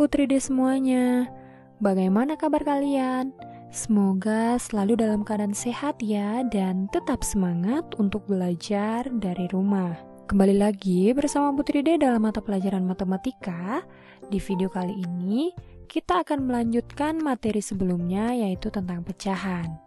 Putri D semuanya. Bagaimana kabar kalian? Semoga selalu dalam keadaan sehat ya dan tetap semangat untuk belajar dari rumah. Kembali lagi bersama Putri D dalam mata pelajaran matematika. Di video kali ini kita akan melanjutkan materi sebelumnya yaitu tentang pecahan.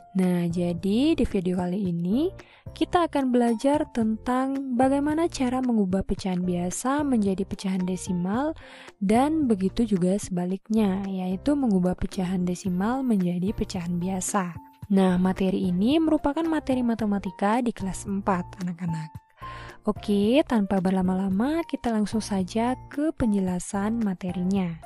Nah, jadi di video kali ini kita akan belajar tentang bagaimana cara mengubah pecahan biasa menjadi pecahan desimal dan begitu juga sebaliknya, yaitu mengubah pecahan desimal menjadi pecahan biasa. Nah, materi ini merupakan materi matematika di kelas 4, anak-anak. Oke, tanpa berlama-lama kita langsung saja ke penjelasan materinya.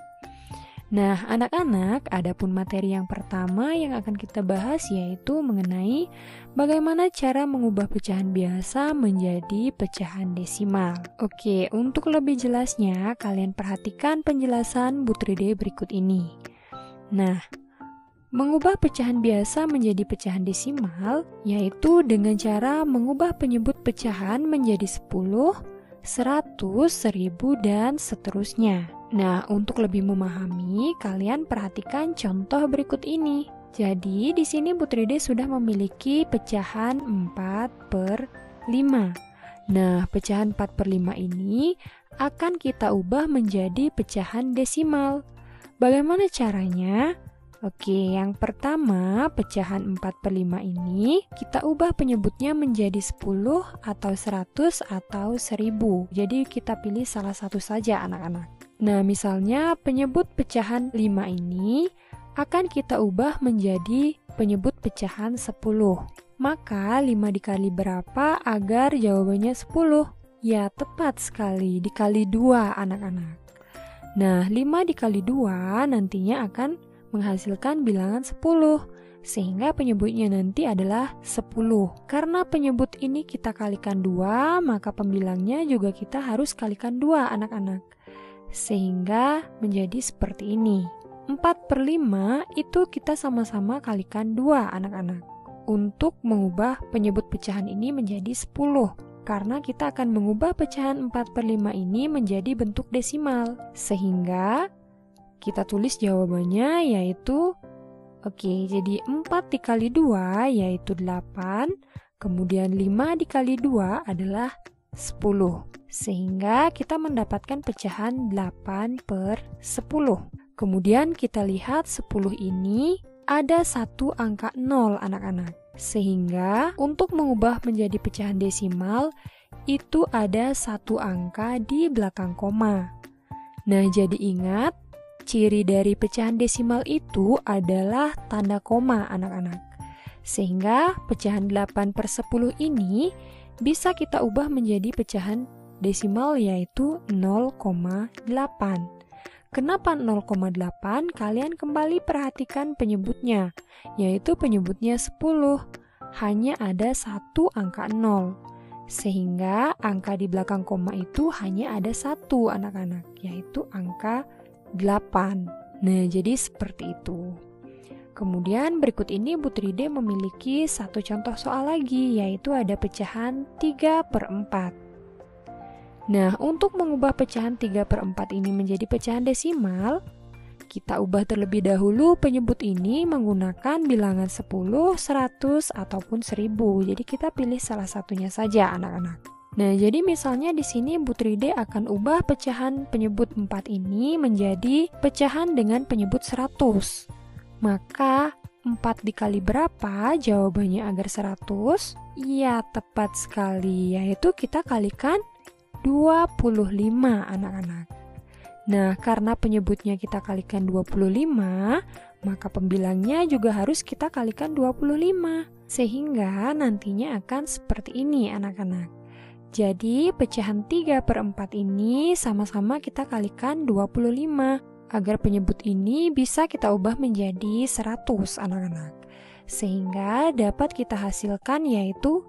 Nah, anak-anak, adapun materi yang pertama yang akan kita bahas yaitu mengenai bagaimana cara mengubah pecahan biasa menjadi pecahan desimal. Oke, untuk lebih jelasnya, kalian perhatikan penjelasan Putri D berikut ini. Nah, mengubah pecahan biasa menjadi pecahan desimal yaitu dengan cara mengubah penyebut pecahan menjadi 10, 100, 1000, dan seterusnya. Nah, untuk lebih memahami, kalian perhatikan contoh berikut ini. Jadi, di sini Putri D sudah memiliki pecahan 4/5. Nah, pecahan 4/5 ini akan kita ubah menjadi pecahan desimal. Bagaimana caranya? Oke, yang pertama, pecahan 4/5 ini kita ubah penyebutnya menjadi 10 atau 100 atau 1000. Jadi kita pilih salah satu saja, anak-anak. Nah, misalnya penyebut pecahan 5 ini akan kita ubah menjadi penyebut pecahan 10. Maka 5 dikali berapa agar jawabannya 10? Ya, tepat sekali, dikali 2, anak-anak. Nah, 5 dikali 2 nantinya akan menghasilkan bilangan 10, sehingga penyebutnya nanti adalah 10. Karena penyebut ini kita kalikan 2, maka pembilangnya juga kita harus kalikan 2, anak-anak. Sehingga menjadi seperti ini. 4/5 itu kita sama-sama kalikan 2, anak-anak. Untuk mengubah penyebut pecahan ini menjadi 10. Karena kita akan mengubah pecahan 4/5 ini menjadi bentuk desimal. Sehingga kita tulis jawabannya yaitu, jadi 4 dikali 2 yaitu 8, kemudian 5 dikali 2 adalah 10. Sehingga kita mendapatkan pecahan 8/10. Kemudian kita lihat 10 ini ada satu angka 0, anak-anak. Sehingga untuk mengubah menjadi pecahan desimal itu ada satu angka di belakang koma. Nah, jadi ingat, ciri dari pecahan desimal itu adalah tanda koma, anak-anak. Sehingga pecahan 8/10 ini bisa kita ubah menjadi pecahan desimal yaitu 0,8. Kenapa 0,8? Kalian kembali perhatikan penyebutnya, yaitu penyebutnya 10. Hanya ada satu angka 0. Sehingga angka di belakang koma itu hanya ada satu, anak-anak, yaitu angka 8. Nah, jadi seperti itu. Kemudian berikut ini Putri D memiliki satu contoh soal lagi, yaitu ada pecahan 3/4. Nah, untuk mengubah pecahan 3/4 ini menjadi pecahan desimal, kita ubah terlebih dahulu penyebut ini menggunakan bilangan 10, 100, ataupun 1000. Jadi kita pilih salah satunya saja, anak-anak. Nah, jadi misalnya di sini Putri D akan ubah pecahan penyebut 4 ini menjadi pecahan dengan penyebut 100. Maka 4 dikali berapa jawabannya agar 100? Iya, tepat sekali, yaitu kita kalikan 25, anak-anak. Nah, karena penyebutnya kita kalikan 25, maka pembilangnya juga harus kita kalikan 25. Sehingga nantinya akan seperti ini, anak-anak. Jadi, pecahan 3/4 ini sama-sama kita kalikan 25. Agar penyebut ini bisa kita ubah menjadi 100, anak-anak. Sehingga dapat kita hasilkan yaitu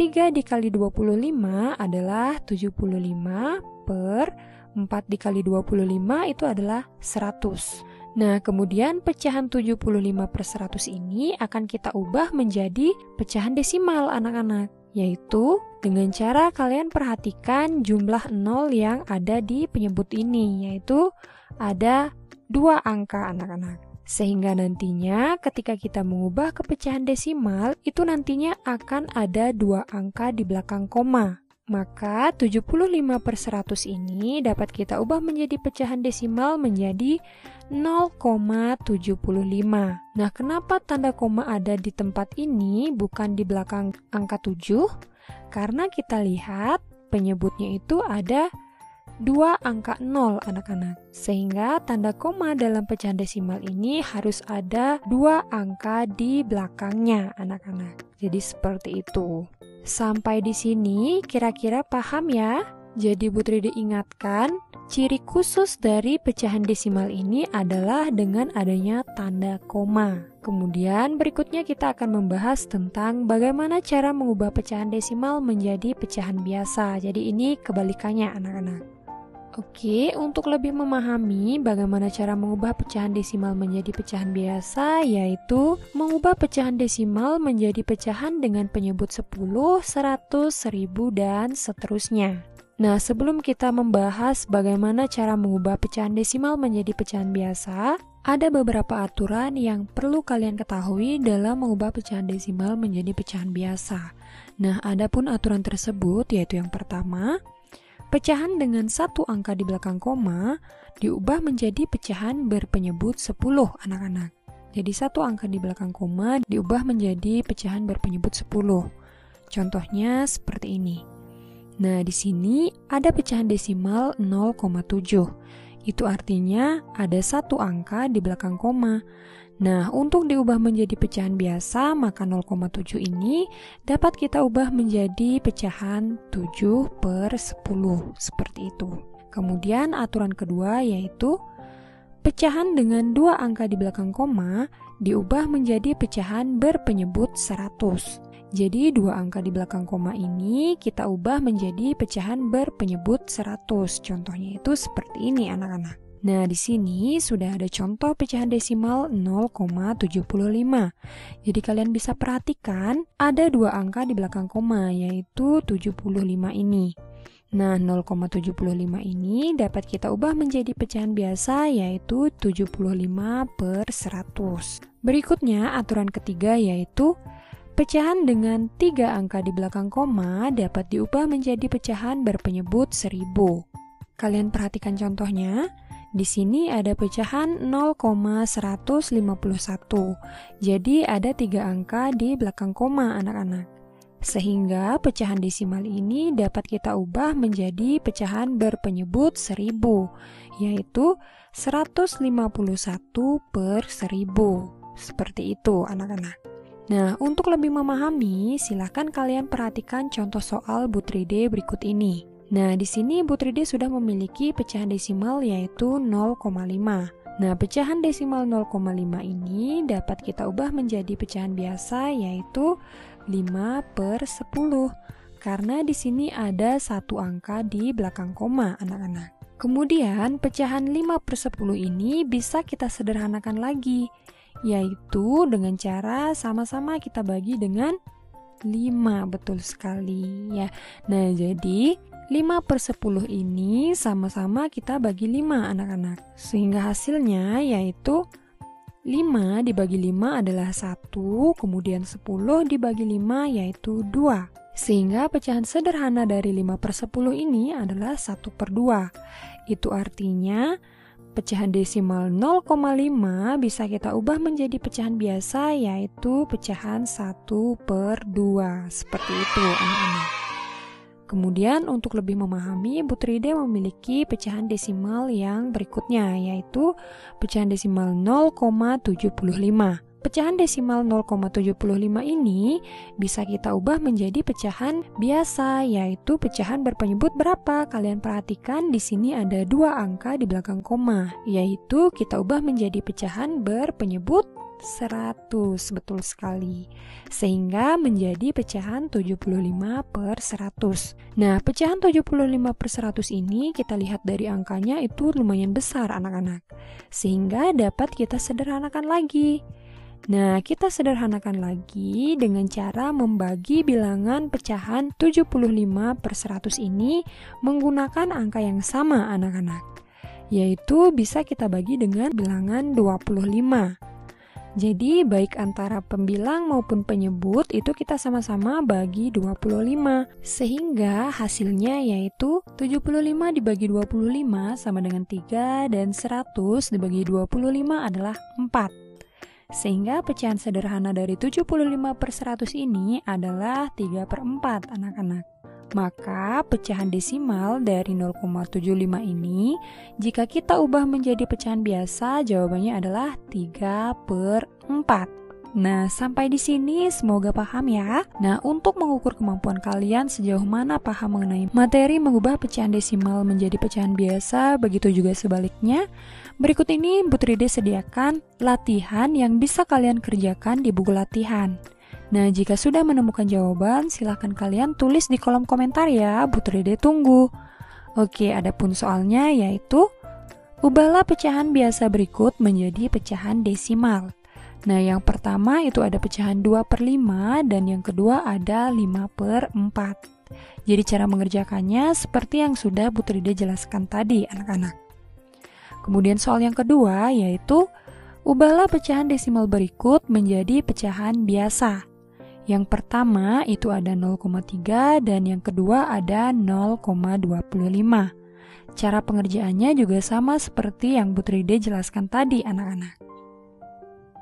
3 dikali 25 adalah 75 per 4 dikali 25 itu adalah 100. Nah, kemudian pecahan 75/100 ini akan kita ubah menjadi pecahan desimal, anak-anak. Yaitu dengan cara kalian perhatikan jumlah 0 yang ada di penyebut ini, yaitu ada 2 angka anak-anak. Sehingga nantinya ketika kita mengubah ke pecahan desimal, itu nantinya akan ada 2 angka di belakang koma. Maka 75/100 ini dapat kita ubah menjadi pecahan desimal menjadi 0,75. Nah, kenapa tanda koma ada di tempat ini bukan di belakang angka 7? Karena kita lihat penyebutnya itu ada 2 angka 0 anak-anak. Sehingga tanda koma dalam pecahan desimal ini harus ada 2 angka di belakangnya anak-anak. Jadi seperti itu. Sampai di sini kira-kira paham ya? Jadi Bu Tride ingatkan, ciri khusus dari pecahan desimal ini adalah dengan adanya tanda koma. Kemudian berikutnya kita akan membahas tentang bagaimana cara mengubah pecahan desimal menjadi pecahan biasa. Jadi ini kebalikannya anak-anak. Oke, untuk lebih memahami bagaimana cara mengubah pecahan desimal menjadi pecahan biasa, yaitu mengubah pecahan desimal menjadi pecahan dengan penyebut 10, 100, 1000, dan seterusnya. Nah, sebelum kita membahas bagaimana cara mengubah pecahan desimal menjadi pecahan biasa, ada beberapa aturan yang perlu kalian ketahui dalam mengubah pecahan desimal menjadi pecahan biasa. Nah, adapun aturan tersebut yaitu yang pertama, pecahan dengan 1 angka di belakang koma diubah menjadi pecahan berpenyebut 10 anak-anak. Jadi 1 angka di belakang koma diubah menjadi pecahan berpenyebut 10. Contohnya seperti ini. Nah, di sini ada pecahan desimal 0,7. Itu artinya ada 1 angka di belakang koma. Nah, untuk diubah menjadi pecahan biasa, maka 0,7 ini dapat kita ubah menjadi pecahan 7/10, seperti itu. Kemudian aturan kedua yaitu pecahan dengan 2 angka di belakang koma diubah menjadi pecahan berpenyebut 100. Jadi 2 angka di belakang koma ini kita ubah menjadi pecahan berpenyebut 100. Contohnya itu seperti ini anak-anak. Nah, di sini sudah ada contoh pecahan desimal 0,75. Jadi kalian bisa perhatikan ada 2 angka di belakang koma, yaitu 75 ini. Nah, 0,75 ini dapat kita ubah menjadi pecahan biasa, yaitu 75/100. Berikutnya, aturan ketiga yaitu pecahan dengan 3 angka di belakang koma dapat diubah menjadi pecahan berpenyebut 1000. Kalian perhatikan contohnya. Di sini ada pecahan 0,151. Jadi ada 3 angka di belakang koma anak-anak. Sehingga pecahan desimal ini dapat kita ubah menjadi pecahan berpenyebut 1000, yaitu 151/1000. Seperti itu anak-anak. Nah, untuk lebih memahami, silakan kalian perhatikan contoh soal Bu Tride berikut ini. Nah, di sini Bu Tride sudah memiliki pecahan desimal yaitu 0,5. Nah, pecahan desimal 0,5 ini dapat kita ubah menjadi pecahan biasa yaitu 5/10. Karena di sini ada 1 angka di belakang koma, anak-anak. Kemudian, pecahan 5/10 ini bisa kita sederhanakan lagi, yaitu dengan cara sama-sama kita bagi dengan 5, betul sekali ya. Nah, jadi 5/10 ini sama-sama kita bagi 5 anak-anak. Sehingga hasilnya yaitu 5 dibagi 5 adalah 1, kemudian 10 dibagi 5 yaitu 2. Sehingga pecahan sederhana dari 5/10 ini adalah 1/2. Itu artinya pecahan desimal 0,5 bisa kita ubah menjadi pecahan biasa yaitu pecahan 1/2. Seperti itu anak-anak. Kemudian untuk lebih memahami, Bu Tride memiliki pecahan desimal yang berikutnya, yaitu pecahan desimal 0,75. Pecahan desimal 0,75 ini bisa kita ubah menjadi pecahan biasa, yaitu pecahan berpenyebut berapa? Kalian perhatikan di sini ada 2 angka di belakang koma, yaitu kita ubah menjadi pecahan berpenyebut 100, betul sekali. Sehingga menjadi pecahan 75/100. Nah, pecahan 75/100 ini kita lihat dari angkanya itu lumayan besar anak-anak. Sehingga dapat kita sederhanakan lagi. Nah, kita sederhanakan lagi dengan cara membagi bilangan pecahan 75/100 ini menggunakan angka yang sama anak-anak, yaitu bisa kita bagi dengan bilangan 25. Jadi baik antara pembilang maupun penyebut itu kita sama-sama bagi 25. Sehingga hasilnya yaitu 75 dibagi 25 sama dengan 3 dan 100 dibagi 25 adalah 4. Sehingga pecahan sederhana dari 75/100 ini adalah 3/4 anak-anak. Maka pecahan desimal dari 0,75 ini jika kita ubah menjadi pecahan biasa jawabannya adalah 3/4. Nah, sampai di sini semoga paham ya. Nah, untuk mengukur kemampuan kalian sejauh mana paham mengenai materi mengubah pecahan desimal menjadi pecahan biasa, begitu juga sebaliknya, berikut ini Bu Tride sediakan latihan yang bisa kalian kerjakan di buku latihan. Nah, jika sudah menemukan jawaban, silahkan kalian tulis di kolom komentar ya, Bu Tride tunggu. Oke, adapun soalnya yaitu, ubahlah pecahan biasa berikut menjadi pecahan desimal. Nah, yang pertama itu ada pecahan 2/5 dan yang kedua ada 5/4. Jadi cara mengerjakannya seperti yang sudah Bu Tride jelaskan tadi, anak-anak. Kemudian soal yang kedua yaitu, ubahlah pecahan desimal berikut menjadi pecahan biasa. Yang pertama itu ada 0,3 dan yang kedua ada 0,25. Cara pengerjaannya juga sama seperti yang Bu Tride jelaskan tadi, anak-anak.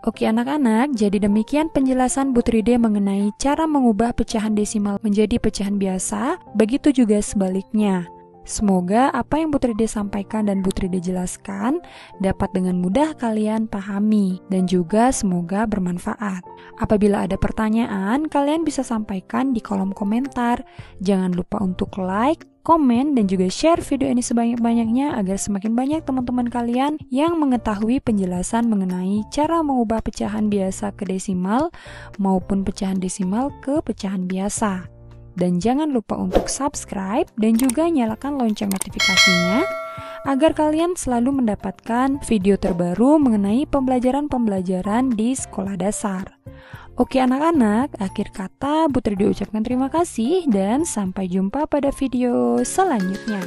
Oke anak-anak, jadi demikian penjelasan Bu Tride mengenai cara mengubah pecahan desimal menjadi pecahan biasa, begitu juga sebaliknya. Semoga apa yang Bu Tride sampaikan dan Bu Tride jelaskan dapat dengan mudah kalian pahami dan juga semoga bermanfaat. Apabila ada pertanyaan, kalian bisa sampaikan di kolom komentar. Jangan lupa untuk like, komen, dan juga share video ini sebanyak-banyaknya agar semakin banyak teman-teman kalian yang mengetahui penjelasan mengenai cara mengubah pecahan biasa ke desimal maupun pecahan desimal ke pecahan biasa. Dan jangan lupa untuk subscribe dan juga nyalakan lonceng notifikasinya agar kalian selalu mendapatkan video terbaru mengenai pembelajaran-pembelajaran di sekolah dasar. Oke anak-anak, akhir kata Bu Tride ucapkan terima kasih dan sampai jumpa pada video selanjutnya.